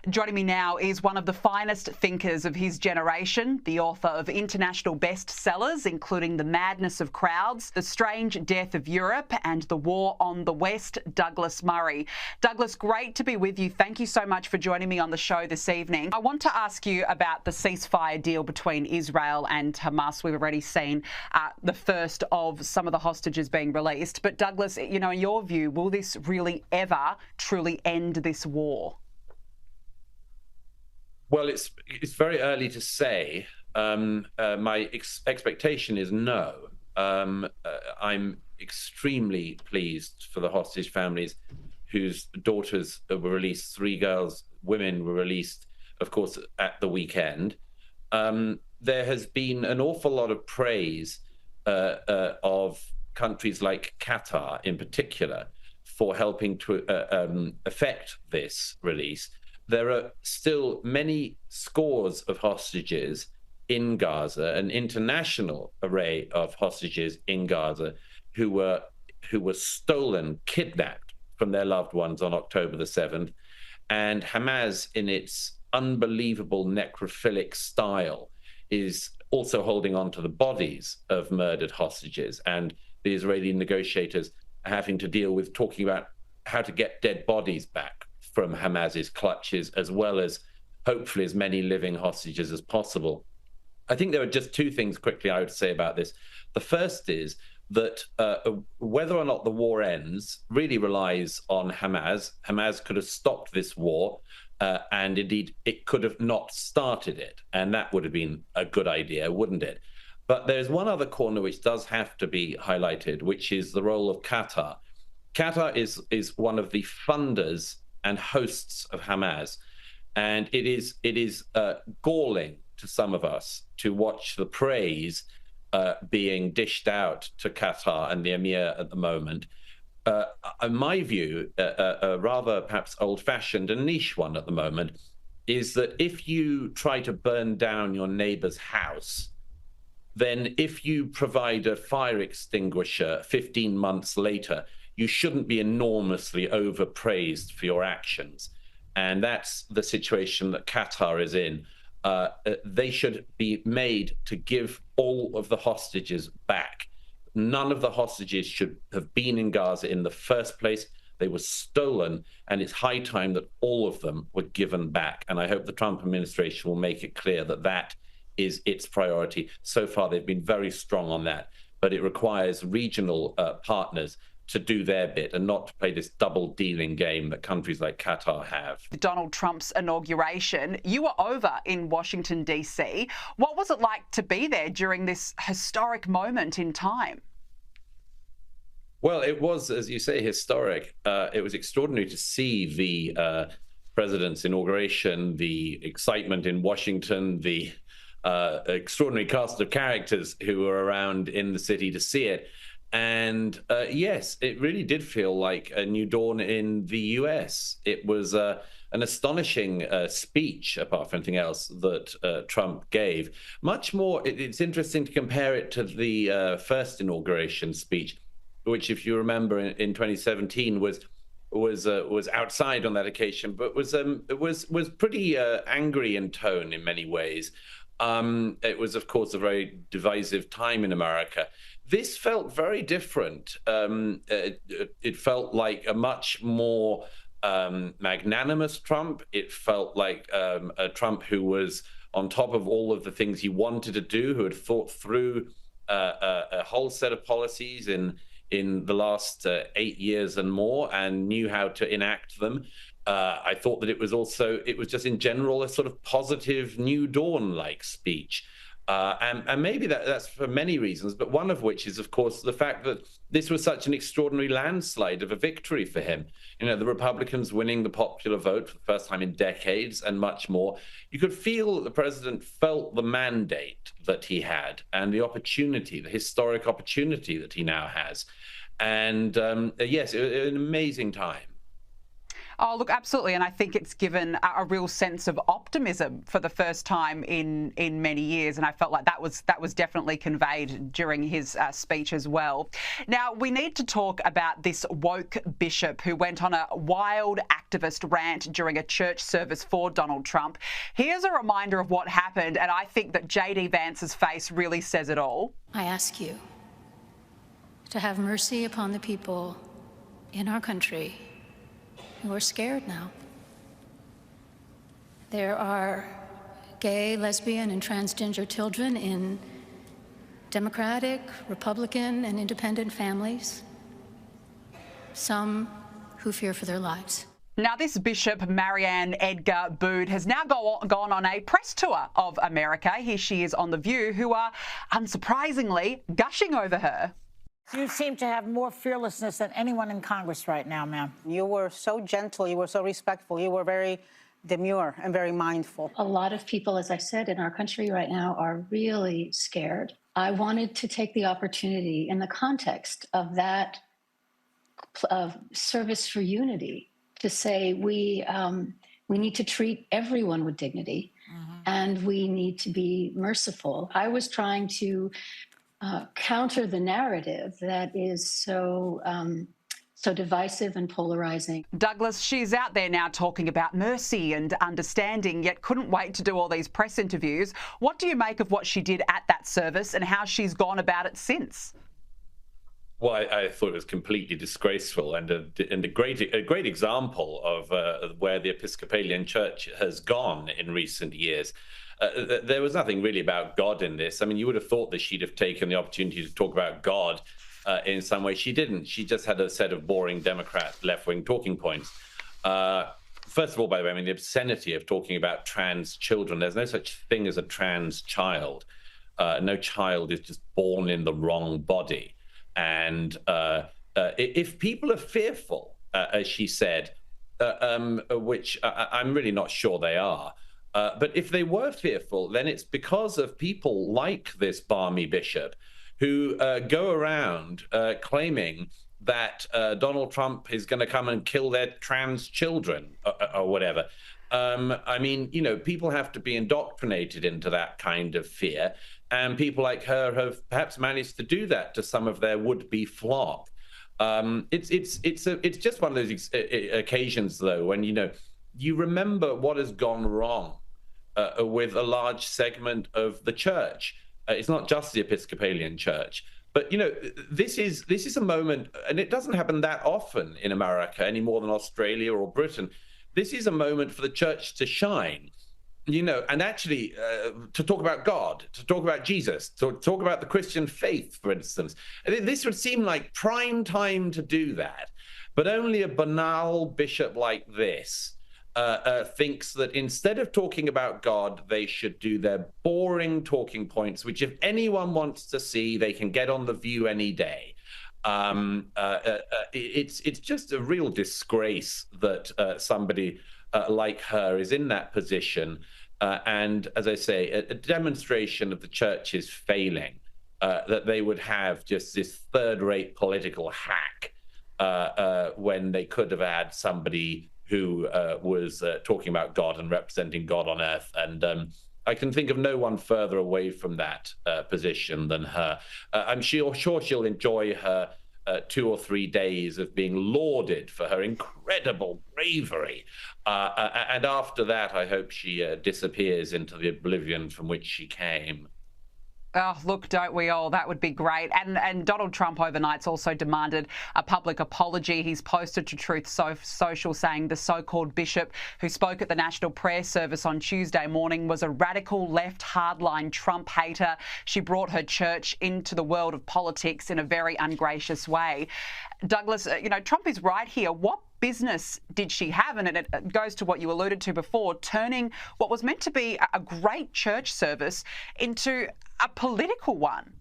Joining me now is one of the finest thinkers of his generation, the author of international bestsellers, including The Madness of Crowds, The Strange Death of Europe, and The War on the West, Douglas Murray. Douglas, great to be with you. Thank you so much for joining me on the show this evening. I want to ask you about the ceasefire deal between Israel and Hamas. We've already seen the first of some of the hostages being released. But Douglas, you know, in your view, will this really ever truly end this war? Well, it's very early to say. My expectation is no. I'm extremely pleased for the hostage families whose daughters were released. 3 women were released, of course, at the weekend. There has been an awful lot of praise of countries like Qatar in particular for helping to effect this release. There are still many scores of hostages in Gaza, an international array of hostages in Gaza who were stolen, kidnapped from their loved ones on October the 7th. And Hamas, in its unbelievable necrophilic style, is also holding on to the bodies of murdered hostages. And the Israeli negotiators are having to deal with talking about how to get dead bodies back from Hamas's clutches, as well as hopefully as many living hostages as possible. I think there are just 2 things quickly I would say about this. The first is that whether or not the war ends really relies on Hamas. Hamas could have stopped this war, and indeed it could have not started it. And that would have been a good idea, wouldn't it? But there's one other corner which does have to be highlighted, which is the role of Qatar. Qatar is one of the funders and hosts of Hamas. And it is galling to some of us to watch the praise being dished out to Qatar and the Emir at the moment. In my view, a rather perhaps old-fashioned and niche one at the moment, is that if you try to burn down your neighbor's house, then if you provide a fire extinguisher 15 months later, you shouldn't be enormously overpraised for your actions. And that's the situation that Qatar is in. They should be made to give all of the hostages back. None of the hostages should have been in Gaza in the first place. They were stolen, and it's high time that all of them were given back. And I hope the Trump administration will make it clear that that is its priority. So far, they've been very strong on that, but it requires regional partners to do their bit and not to play this double-dealing game that countries like Qatar have. Donald Trump's inauguration, you were over in Washington, D.C. What was it like to be there during this historic moment in time? Well, it was, as you say, historic. It was extraordinary to see the president's inauguration, the excitement in Washington, the extraordinary cast of characters who were around in the city to see it. And yes, it really did feel like a new dawn in the US. It was an astonishing speech, apart from anything else, that Trump gave. Much more, it's interesting to compare it to the first inauguration speech, which, if you remember, in 2017 was outside on that occasion, but was pretty angry in tone in many ways. It was, of course, a very divisive time in America. This felt very different. It felt like a much more magnanimous Trump. It felt like a Trump who was on top of all of the things he wanted to do, who had thought through a whole set of policies in the last 8 years and more, and knew how to enact them. I thought that it was just in general a sort of positive New Dawn-like speech. And maybe that's for many reasons, but one of which is, of course, the fact that this was such an extraordinary landslide of a victory for him. You know, the Republicans winning the popular vote for the first time in decades and much more. You could feel that the president felt the mandate that he had and the opportunity, the historic opportunity that he now has. And yes, it was an amazing time. Oh, look, absolutely. And I think it's given a real sense of optimism for the first time in many years. And I felt like that was definitely conveyed during his speech as well. Now, we need to talk about this woke bishop who went on a wild activist rant during a church service for Donald Trump. Here's a reminder of what happened. And I think that J.D. Vance's face really says it all. I ask you to have mercy upon the people in our country who are scared now. There are gay, lesbian, and transgender children in Democratic, Republican, and independent families, some who fear for their lives. Now, this Bishop, Marianne Edgar Bood, has now gone on a press tour of America. Here she is on The View, who are, unsurprisingly, gushing over her. You seem to have more fearlessness than anyone in Congress right now, ma'am. You were so gentle, you were so respectful, you were very demure and very mindful. A lot of people, as I said, in our country right now are really scared. I wanted to take the opportunity in the context of that service for unity to say we need to treat everyone with dignity, and we need to be merciful. I was trying to counter the narrative that is so divisive and polarizing. Douglas, she's out there now talking about mercy and understanding, yet couldn't wait to do all these press interviews. What do you make of what she did at that service and how she's gone about it since? Well, I thought it was completely disgraceful and a great example of where the Episcopalian Church has gone in recent years. There was nothing really about God in this. I mean, you would have thought that she'd have taken the opportunity to talk about God in some way. She didn't. She just had a set of boring Democrat left-wing talking points. First of all, by the way, I mean, the obscenity of talking about trans children. There's no such thing as a trans child. No child is just born in the wrong body. And if people are fearful, as she said, which I'm really not sure they are, but if they were fearful, then it's because of people like this balmy bishop who go around claiming that Donald Trump is going to come and kill their trans children or whatever. I mean, you know, people have to be indoctrinated into that kind of fear. And people like her have perhaps managed to do that to some of their would-be flock. It's just one of those occasions, though, when, you know, you remember what has gone wrong with a large segment of the church. It's not just the Episcopalian Church, but, you know, this is a moment, and it doesn't happen that often in America any more than Australia or Britain. This is a moment for the church to shine. You know, and actually to talk about God, to talk about Jesus, to talk about the Christian faith, for instance. This would seem like prime time to do that. But only a banal bishop like this thinks that instead of talking about God, they should do their boring talking points, which if anyone wants to see, they can get on The View any day. It's just a real disgrace that somebody like her is in that position. And as I say, a demonstration of the church's failing, that they would have just this third-rate political hack when they could have had somebody who was talking about God and representing God on earth. And I can think of no one further away from that position than her. I'm sure she'll enjoy her 2 or 3 days of being lauded for her incredible bravery. And after that, I hope she disappears into the oblivion from which she came. Oh, look, don't we all? That would be great. And Donald Trump overnight's also demanded a public apology. He's posted to Truth Social saying the so-called bishop who spoke at the National Prayer Service on Tuesday morning was a radical left hardline Trump hater. She brought her church into the world of politics in a very ungracious way. Douglas, you know, Trump is right here. What business did she have? And it goes to what you alluded to before, turning what was meant to be a great church service into a political one.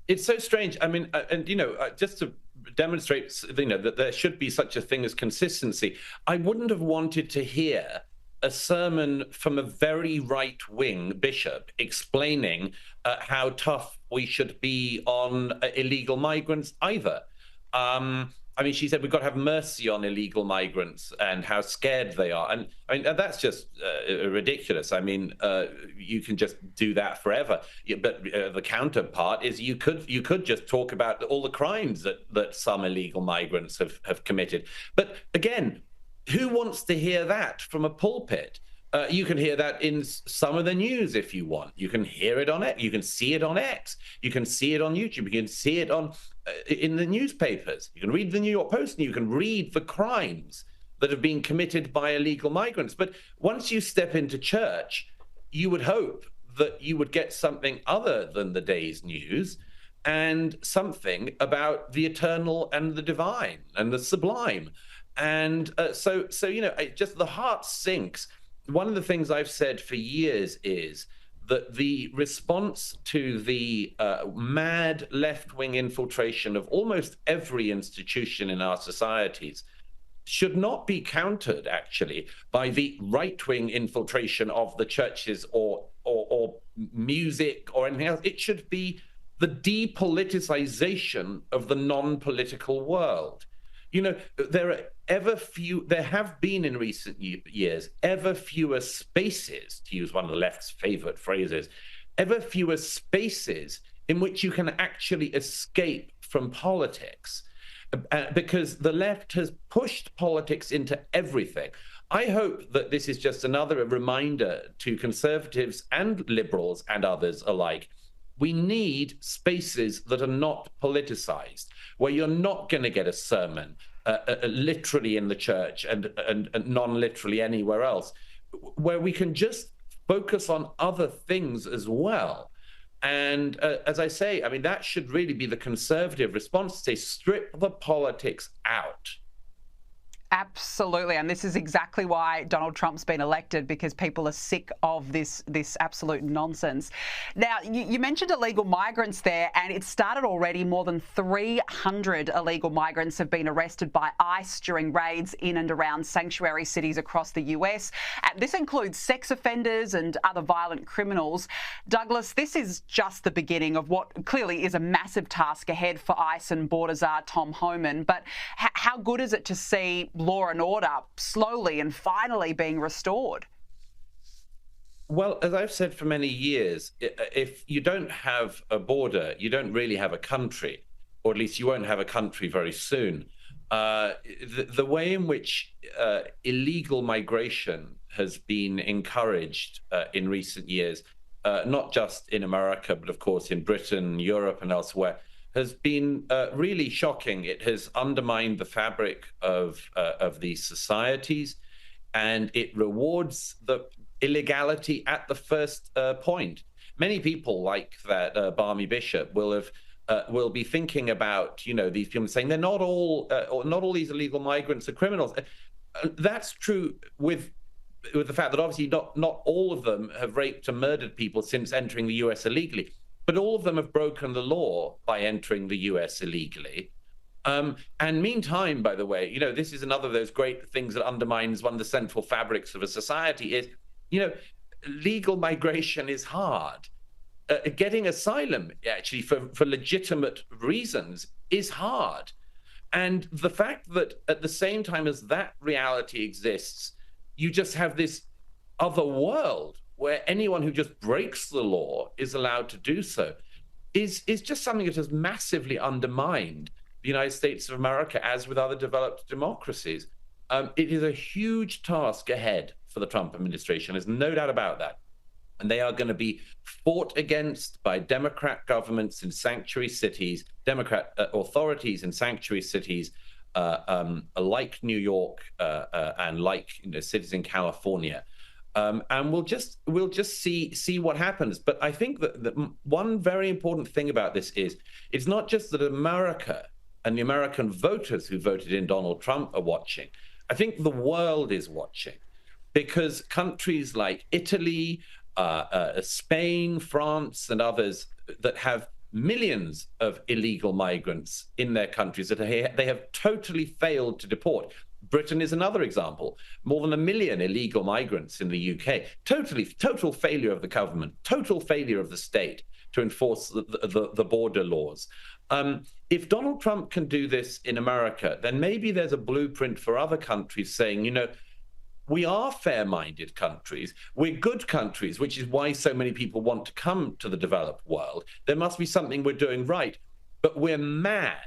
It's so strange. I mean, and, you know, just to demonstrate, you know, that there should be such a thing as consistency, I wouldn't have wanted to hear a sermon from a very right-wing bishop explaining how tough we should be on illegal migrants either. I mean, she said we've got to have mercy on illegal migrants and how scared they are. And I mean, that's just ridiculous. I mean, you can just do that forever. But the counterpart is you could just talk about all the crimes that some illegal migrants have committed. But again, who wants to hear that from a pulpit? You can hear that in some of the news if you want. You can hear it on X. You can see it on X. You can see it on YouTube. You can see it on in the newspapers. You can read the New York Post and you can read the crimes that have been committed by illegal migrants. But once you step into church, you would hope that you would get something other than the day's news and something about the eternal and the divine and the sublime. And so you know, just the heart sinks. One of the things I've said for years is that the response to the mad left-wing infiltration of almost every institution in our societies should not be countered, actually, by the right-wing infiltration of the churches or music or anything else. It should be the depoliticization of the non-political world. You know, there have been in recent years ever fewer spaces, to use one of the left's favorite phrases, ever fewer spaces in which you can actually escape from politics, because the left has pushed politics into everything. I hope that this is just another reminder to conservatives and liberals and others alike. We need spaces that are not politicized, where you're not going to get a sermon literally in the church and non-literally anywhere else, where we can just focus on other things as well. And as I say, I mean, that should really be the conservative response, to say, strip the politics out. Absolutely, and this is exactly why Donald Trump's been elected, because people are sick of this absolute nonsense. Now, you mentioned illegal migrants there, and it started already. More than 300 illegal migrants have been arrested by ICE during raids in and around sanctuary cities across the US. And this includes sex offenders and other violent criminals. Douglas, this is just the beginning of what clearly is a massive task ahead for ICE and Border Czar Tom Homan. But how good is it to see law and order slowly and finally being restored? Well, as I've said for many years, if you don't have a border, you don't really have a country, or at least you won't have a country very soon. The way in which illegal migration has been encouraged in recent years, not just in America, but of course in Britain, Europe, and elsewhere, has been really shocking. It has undermined the fabric of these societies, and it rewards the illegality at the first point. Many people, like that Barmy Bishop, will be thinking about, you know, these people saying they're not all these illegal migrants are criminals. That's true with the fact that obviously not all of them have raped and murdered people since entering the US illegally. But all of them have broken the law by entering the US illegally. And meantime, by the way, you know, this is another of those great things that undermines one of the central fabrics of a society is, you know, legal migration is hard. Getting asylum, actually, for legitimate reasons is hard. And the fact that at the same time as that reality exists, you just have this other world where anyone who just breaks the law is allowed to do so, is just something that has massively undermined the United States of America, as with other developed democracies. It is a huge task ahead for the Trump administration. There's no doubt about that. And they are going to be fought against by Democrat governments in sanctuary cities, Democrat authorities in sanctuary cities, like New York and like, you know, cities in California. And we'll just see what happens. But I think that one very important thing about this is it's not just that America and the American voters who voted in Donald Trump are watching. I think the world is watching, because countries like Italy, Spain, France, and others that have millions of illegal migrants in their countries that they have totally failed to deport. Britain is another example. More than 1 million illegal migrants in the UK. Total failure of the government, total failure of the state to enforce the border laws. If Donald Trump can do this in America, then maybe there's a blueprint for other countries saying, you know, we are fair-minded countries. We're good countries, which is why so many people want to come to the developed world. There must be something we're doing right. But we're mad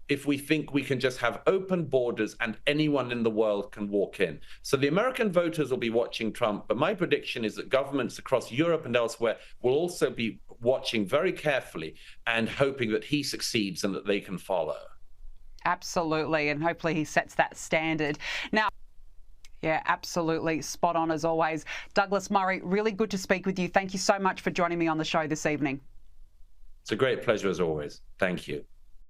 if we think we can just have open borders and anyone in the world can walk in. So the American voters will be watching Trump, but my prediction is that governments across Europe and elsewhere will also be watching very carefully and hoping that he succeeds and that they can follow. Absolutely, and hopefully he sets that standard. Now, yeah, absolutely. Spot on as always. Douglas Murray, really good to speak with you. Thank you so much for joining me on the show this evening. It's a great pleasure as always. Thank you.